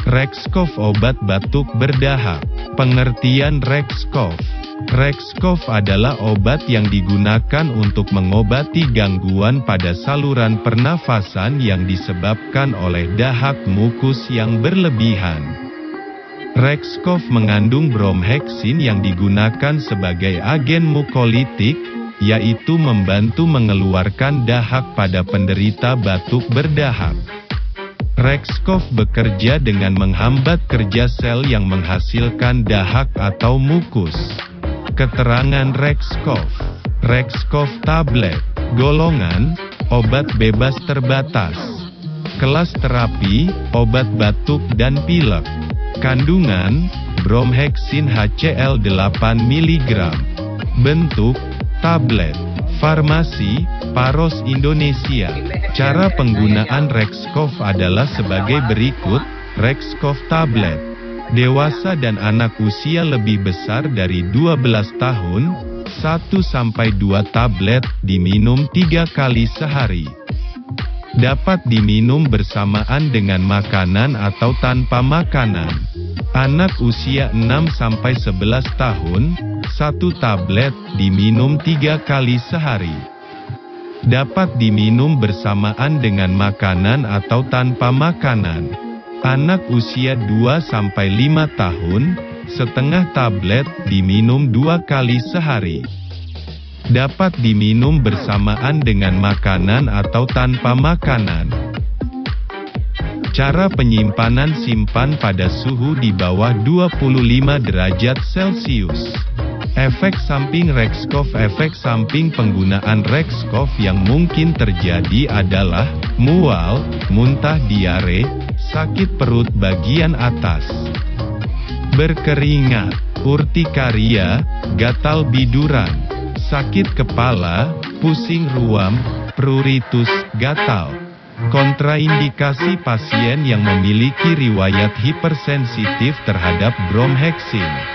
Rexcoff obat batuk berdahak. Pengertian Rexcoff. Rexcoff adalah obat yang digunakan untuk mengobati gangguan pada saluran pernafasan yang disebabkan oleh dahak mukus yang berlebihan. Rexcoff mengandung bromheksin yang digunakan sebagai agen mukolitik, yaitu membantu mengeluarkan dahak pada penderita batuk berdahak. Rexcoff bekerja dengan menghambat kerja sel yang menghasilkan dahak atau mukus. Keterangan Rexcoff. Rexcoff tablet. Golongan, obat bebas terbatas. Kelas terapi, obat batuk dan pilek. Kandungan, bromheksin HCl 8 mg. Bentuk, tablet. Farmasi, Paros Indonesia. Cara penggunaan Rexcoff adalah sebagai berikut. Rexcoff tablet. Dewasa dan anak usia lebih besar dari 12 tahun, 1-2 tablet, diminum 3 kali sehari. Dapat diminum bersamaan dengan makanan atau tanpa makanan. Anak usia 6-11 tahun, 1 tablet, diminum 3 kali sehari. Dapat diminum bersamaan dengan makanan atau tanpa makanan. Anak usia 2-5 tahun, setengah tablet, diminum 2 kali sehari. Dapat diminum bersamaan dengan makanan atau tanpa makanan. Cara penyimpanan: simpan pada suhu di bawah 25 derajat Celcius. Efek samping Rexcoff. Efek samping penggunaan Rexcoff yang mungkin terjadi adalah mual, muntah, diare, sakit perut bagian atas, berkeringat, urtikaria, gatal biduran, sakit kepala, pusing ruam, pruritus, gatal. Kontraindikasi: pasien yang memiliki riwayat hipersensitif terhadap bromheksin.